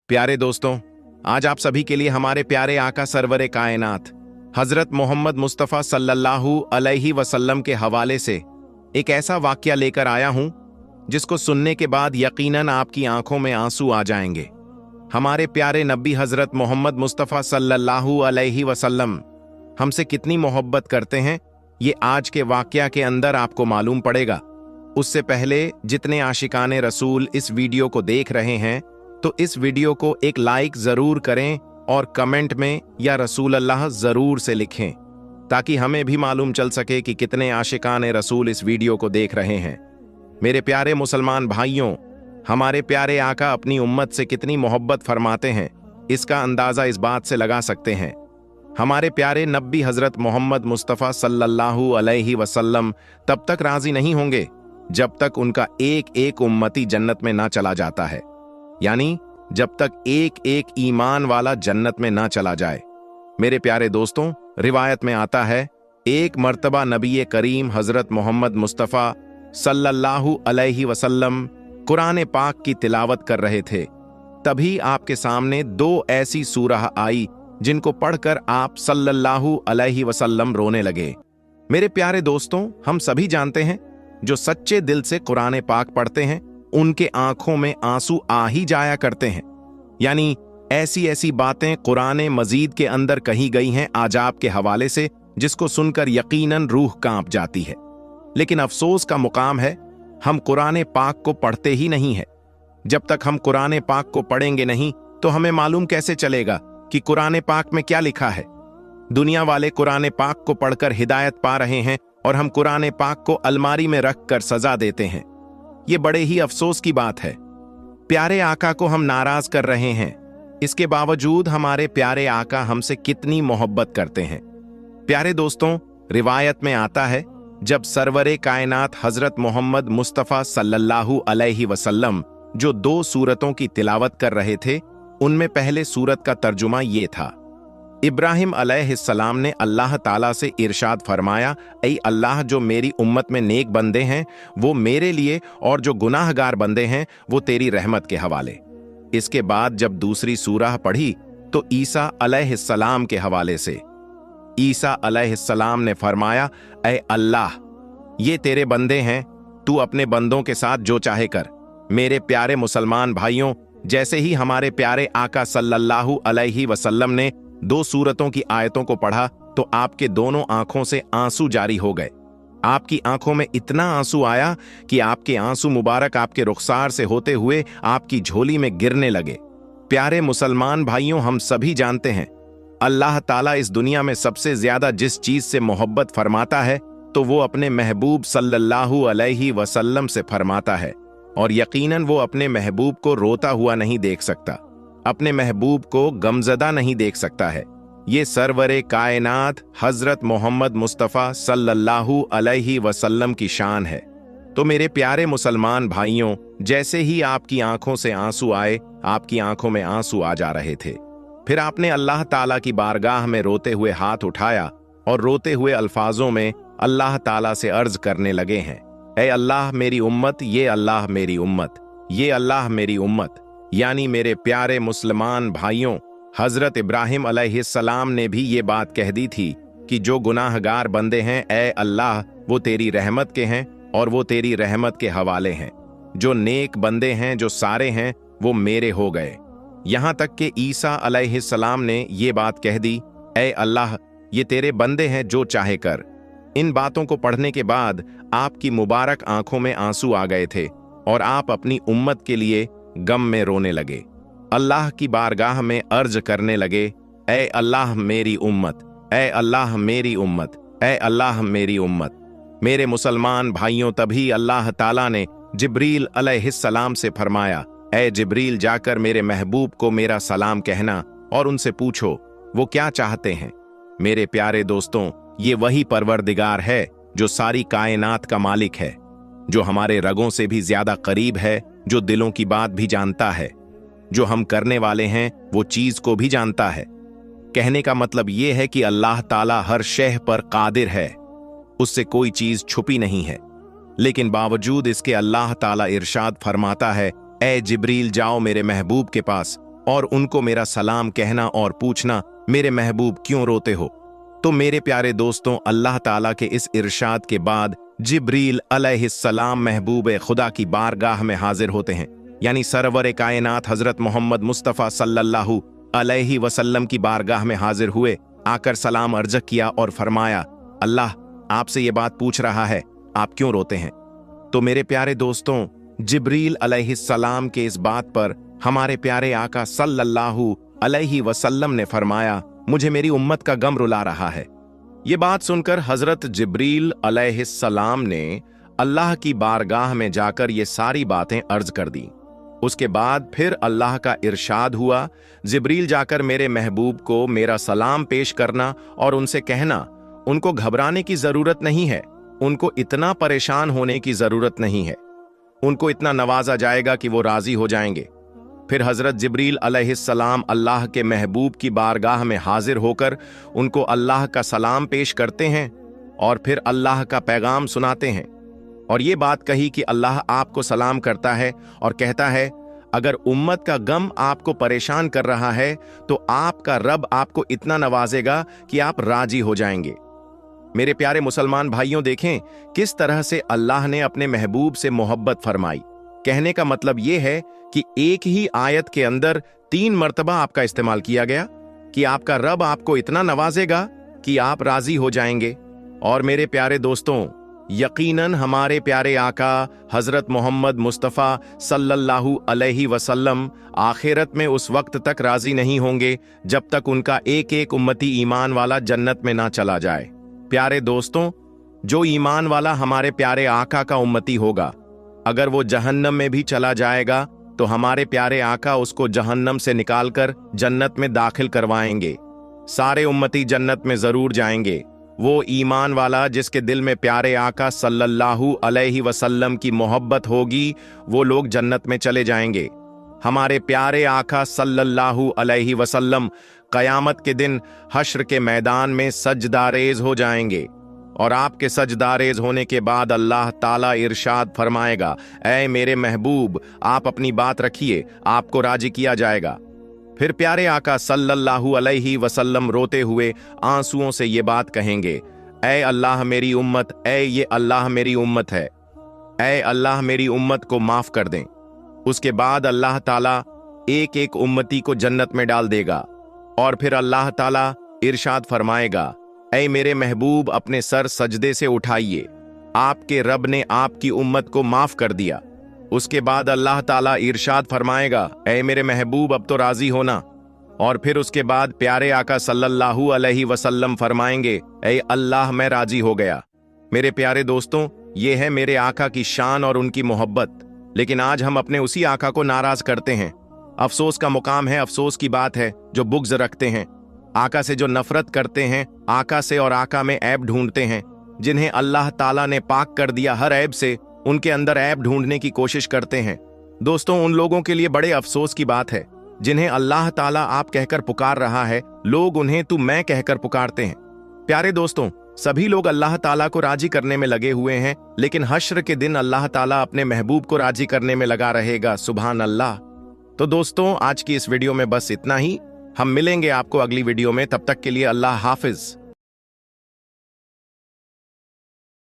प्यारे दोस्तों, आज आप सभी के लिए हमारे प्यारे आका सरवरे कायनात हजरत मोहम्मद मुस्तफ़ा सल्लल्लाहु अलैहि वसल्लम के हवाले से एक ऐसा वाक़या लेकर आया हूं जिसको सुनने के बाद यकीनन आपकी आंखों में आंसू आ जाएंगे। हमारे प्यारे नबी हजरत मोहम्मद मुस्तफ़ा सल्लल्लाहु अलैहि वसल्लम हमसे कितनी मोहब्बत करते हैं, ये आज के वाक़या के अंदर आपको मालूम पड़ेगा। उससे पहले जितने आशिकाने रसूल इस वीडियो को देख रहे हैं तो इस वीडियो को एक लाइक जरूर करें और कमेंट में या रसूल अल्लाह जरूर से लिखें ताकि हमें भी मालूम चल सके कि कितने आशिकाने रसूल इस वीडियो को देख रहे हैं। मेरे प्यारे मुसलमान भाइयों, हमारे प्यारे आका अपनी उम्मत से कितनी मोहब्बत फरमाते हैं, इसका अंदाजा इस बात से लगा सकते हैं। हमारे प्यारे नबी हजरत मोहम्मद मुस्तफ़ा सल्लल्लाहु अलैहि वसल्लम तब तक राजी नहीं होंगे जब तक उनका एक एक उम्मती जन्नत में ना चला जाता है, यानी जब तक एक एक ईमान वाला जन्नत में ना चला जाए। मेरे प्यारे दोस्तों, रिवायत में आता है एक मर्तबा नबी करीम हजरत मोहम्मद मुस्तफ़ा सल्लल्लाहु अलैहि वसल्लम कुरान पाक की तिलावत कर रहे थे। तभी आपके सामने दो ऐसी सूरह आई जिनको पढ़कर आप सल्लल्लाहु अलैहि वसल्लम रोने लगे। मेरे प्यारे दोस्तों, हम सभी जानते हैं जो सच्चे दिल से कुरान पाक पढ़ते हैं उनके आंखों में आंसू आ ही जाया करते हैं। यानी ऐसी ऐसी बातें कुरान मजीद के अंदर कही गई हैं आजाब के हवाले से जिसको सुनकर यकीनन रूह कांप जाती है। लेकिन अफसोस का मुकाम है, हम कुरान पाक को पढ़ते ही नहीं है। जब तक हम कुरान पाक को पढ़ेंगे नहीं तो हमें मालूम कैसे चलेगा कि कुरान पाक में क्या लिखा है। दुनिया वाले कुरान पाक को पढ़कर हिदायत पा रहे हैं और हम कुरान पाक को अलमारी में रख कर सजा देते हैं। ये बड़े ही अफसोस की बात है। प्यारे आका को हम नाराज कर रहे हैं, इसके बावजूद हमारे प्यारे आका हमसे कितनी मोहब्बत करते हैं। प्यारे दोस्तों, रिवायत में आता है जब सरवरे कायनात हजरत मोहम्मद मुस्तफ़ा सल्लल्लाहु अलैहि वसल्लम जो दो सूरतों की तिलावत कर रहे थे, उनमें पहले सूरत का तर्जुमा ये था। इब्राहिम अलैहिस्सलाम ने अल्लाह ताला से इरशाद फरमाया, ऐ अल्लाह, जो मेरी उम्मत में नेक बंदे हैं वो मेरे लिए और जो गुनाहगार बंदे हैं वो तेरी रहमत के हवाले। इसके बाद जब दूसरी सूरह पढ़ी तो ईसा अलैहिस्सलाम के हवाले से ईसा अलैहिस्सलाम ने फरमाया, ऐ अल्लाह, ये तेरे बंदे हैं, तू अपने बंदों के साथ जो चाहे कर। मेरे प्यारे मुसलमान भाइयों, जैसे ही हमारे प्यारे आका सल्लल्लाहु अलैहि वसल्लम ने दो सूरतों की आयतों को पढ़ा तो आपके दोनों आंखों से आंसू जारी हो गए। आपकी आंखों में इतना आंसू आया कि आपके आंसू मुबारक आपके रुखसार से होते हुए आपकी झोली में गिरने लगे। प्यारे मुसलमान भाइयों, हम सभी जानते हैं अल्लाह ताला इस दुनिया में सबसे ज्यादा जिस चीज से मोहब्बत फरमाता है तो वो अपने महबूब सल्लल्लाहु अलैहि वसल्लम से फरमाता है। और यकीनन वो अपने महबूब को रोता हुआ नहीं देख सकता, अपने महबूब को गमजदा नहीं देख सकता है। ये सरवरे कायनात हजरत मोहम्मद मुस्तफ़ा सल्लल्लाहु अलैहि वसल्लम की शान है। तो मेरे प्यारे मुसलमान भाइयों, जैसे ही आपकी आंखों से आंसू आए, आपकी आंखों में आंसू आ जा रहे थे, फिर आपने अल्लाह ताला की बारगाह में रोते हुए हाथ उठाया और रोते हुए अल्फाजों में अल्लाह ताला से अर्ज करने लगे हैं, ऐ अल्लाह मेरी उम्मत, ये अल्लाह मेरी उम्मत, ये अल्लाह मेरी उम्मत। यानी मेरे प्यारे मुसलमान भाइयों, हजरत इब्राहिम अलैहिस्सलाम ने भी ये बात कह दी थी कि जो गुनाहगार बंदे हैं, ऐ अल्लाह, वो तेरी रहमत के हैं और वो तेरी रहमत के हवाले हैं। जो नेक बंदे हैं, जो सारे हैं, वो मेरे हो गए। यहां तक कि ईसा अलैहिस्सलाम ने ये बात कह दी, ऐ अल्लाह, ये तेरे बंदे हैं, जो चाहे कर। इन बातों को पढ़ने के बाद आपकी मुबारक आंखों में आंसू आ गए थे और आप अपनी उम्मत के लिए गम में रोने लगे, अल्लाह की बारगाह में अर्ज करने लगे, ऐ अल्लाह मेरी उम्मत, ऐ अल्लाह मेरी उम्मत, ऐ अल्लाह मेरी उम्मत। मेरे मुसलमान भाइयों, तभी अल्लाह ताला ने जिब्रील अलैहिस्सलाम से फरमाया, ऐ जिब्रील, जाकर मेरे महबूब को मेरा सलाम कहना और उनसे पूछो वो क्या चाहते हैं। मेरे प्यारे दोस्तों, ये वही परवरदिगार है जो सारी कायनात का मालिक है, जो हमारे रगों से भी ज्यादा करीब है, जो दिलों की बात भी जानता है, जो हम करने वाले हैं वो चीज को भी जानता है। कहने का मतलब ये है कि अल्लाह ताला हर शय पर कादिर है, उससे कोई चीज छुपी नहीं है। लेकिन बावजूद इसके अल्लाह ताला इरशाद फरमाता है, ए जिब्रील जाओ मेरे महबूब के पास और उनको मेरा सलाम कहना और पूछना मेरे महबूब क्यों रोते हो। तो मेरे प्यारे दोस्तों, अल्लाह ताला के इस इरशाद के बाद जिब्रील अलैहिस्सलाम महबूब खुदा की बारगाह में हाजिर होते हैं, यानी सरवर कायनात हजरत मोहम्मद मुस्तफ़ा सल्लल्लाहु अलैहि वसल्लम की बारगाह में हाजिर हुए, आकर सलाम अर्ज किया और फरमाया, अल्लाह आपसे ये बात पूछ रहा है, आप क्यों रोते हैं। तो मेरे प्यारे दोस्तों, जिब्रील अलैहिस्सलाम के इस बात पर हमारे प्यारे आका सल्लल्लाहु अलैहि वसल्लम ने फरमाया, मुझे मेरी उम्मत का गम रुला रहा है। ये बात सुनकर हजरत जिब्रील अलैहिस्सलाम ने अल्लाह की बारगाह में जाकर ये सारी बातें अर्ज कर दी। उसके बाद फिर अल्लाह का इरशाद हुआ, जिब्रील जाकर मेरे महबूब को मेरा सलाम पेश करना और उनसे कहना उनको घबराने की जरूरत नहीं है, उनको इतना परेशान होने की जरूरत नहीं है, उनको इतना नवाजा जाएगा कि वो राजी हो जाएंगे। फिर हजरत जिब्रील अलैहिस्सलाम अल्लाह के महबूब की बारगाह में हाजिर होकर उनको अल्लाह का सलाम पेश करते हैं और फिर अल्लाह का पैगाम सुनाते हैं और ये बात कही कि अल्लाह आपको सलाम करता है और कहता है, अगर उम्मत का गम आपको परेशान कर रहा है तो आपका रब आपको इतना नवाजेगा कि आप राजी हो जाएंगे। मेरे प्यारे मुसलमान भाइयों, देखें किस तरह से अल्लाह ने अपने महबूब से मोहब्बत फरमाई। कहने का मतलब यह है कि एक ही आयत के अंदर 3 मर्तबा आपका इस्तेमाल किया गया कि आपका रब आपको इतना नवाजेगा कि आप राजी हो जाएंगे। और मेरे प्यारे दोस्तों, यकीनन हमारे प्यारे आका हजरत मोहम्मद मुस्तफ़ा सल्लल्लाहु अलैहि वसल्लम आखिरत में उस वक्त तक राजी नहीं होंगे जब तक उनका एक एक उम्मती ईमान वाला जन्नत में ना चला जाए। प्यारे दोस्तों, जो ईमान वाला हमारे प्यारे आका का उम्मती होगा, अगर वो जहन्नम में भी चला जाएगा तो हमारे प्यारे आका उसको जहन्नम से निकालकर जन्नत में दाखिल करवाएंगे। सारे उम्मती जन्नत में जरूर जाएंगे। वो ईमान वाला जिसके दिल में प्यारे आका सल्लल्लाहु अलैहि वसल्लम की मोहब्बत होगी, वो लोग जन्नत में चले जाएंगे। हमारे प्यारे आका सल्लल्लाहु अलैहि वसल्लम कयामत के दिन हश्र के मैदान में सजदारेज हो जाएंगे और आपके सजदारेज होने के बाद अल्लाह ताला इरशाद फरमाएगा, ऐ मेरे महबूब आप अपनी बात रखिए, आपको राजी किया जाएगा। फिर प्यारे आका सल्लल्लाहु अलैहि वसल्लम रोते हुए आंसुओं से ये बात कहेंगे, ऐ अल्लाह मेरी उम्मत, ऐ ये अल्लाह मेरी उम्मत है, ऐ अल्लाह मेरी उम्मत को माफ कर दें। उसके बाद अल्लाह ताला एक एक उम्मती को जन्नत में डाल देगा और फिर अल्लाह ताला इरशाद फरमाएगा, ऐ मेरे महबूब अपने सर सजदे से उठाइए, आपके रब ने आपकी उम्मत को माफ कर दिया। उसके बाद अल्लाह ताला इरशाद फरमाएगा, ऐ मेरे महबूब अब तो राजी होना। और फिर उसके बाद प्यारे आका सल्लल्लाहु अलैहि वसल्लम फरमाएंगे, ऐ अल्लाह मैं राजी हो गया। मेरे प्यारे दोस्तों, ये है मेरे आका की शान और उनकी मोहब्बत। लेकिन आज हम अपने उसी आका को नाराज करते हैं। अफसोस का मुकाम है, अफसोस की बात है जो बुग़्ज़ रखते हैं, आका से जो नफरत करते हैं, आका से और आका में ऐब ढूंढते हैं। जिन्हें अल्लाह ताला ने पाक कर दिया हर ऐब से, उनके अंदर ऐब ढूंढने की कोशिश करते हैं। दोस्तों, उन लोगों के लिए बड़े अफसोस की बात है जिन्हें अल्लाह ताला आप कहकर पुकार रहा है, लोग उन्हें तू मैं कहकर पुकारते हैं। प्यारे दोस्तों, सभी लोग अल्लाह ताला को राजी करने में लगे हुए हैं, लेकिन हश्र के दिन अल्लाह ताला अपने महबूब को राजी करने में लगा रहेगा। सुभान अल्लाह। तो दोस्तों, आज की इस वीडियो में बस इतना ही। हम मिलेंगे आपको अगली वीडियो में, तब तक के लिए अल्लाह हाफिज।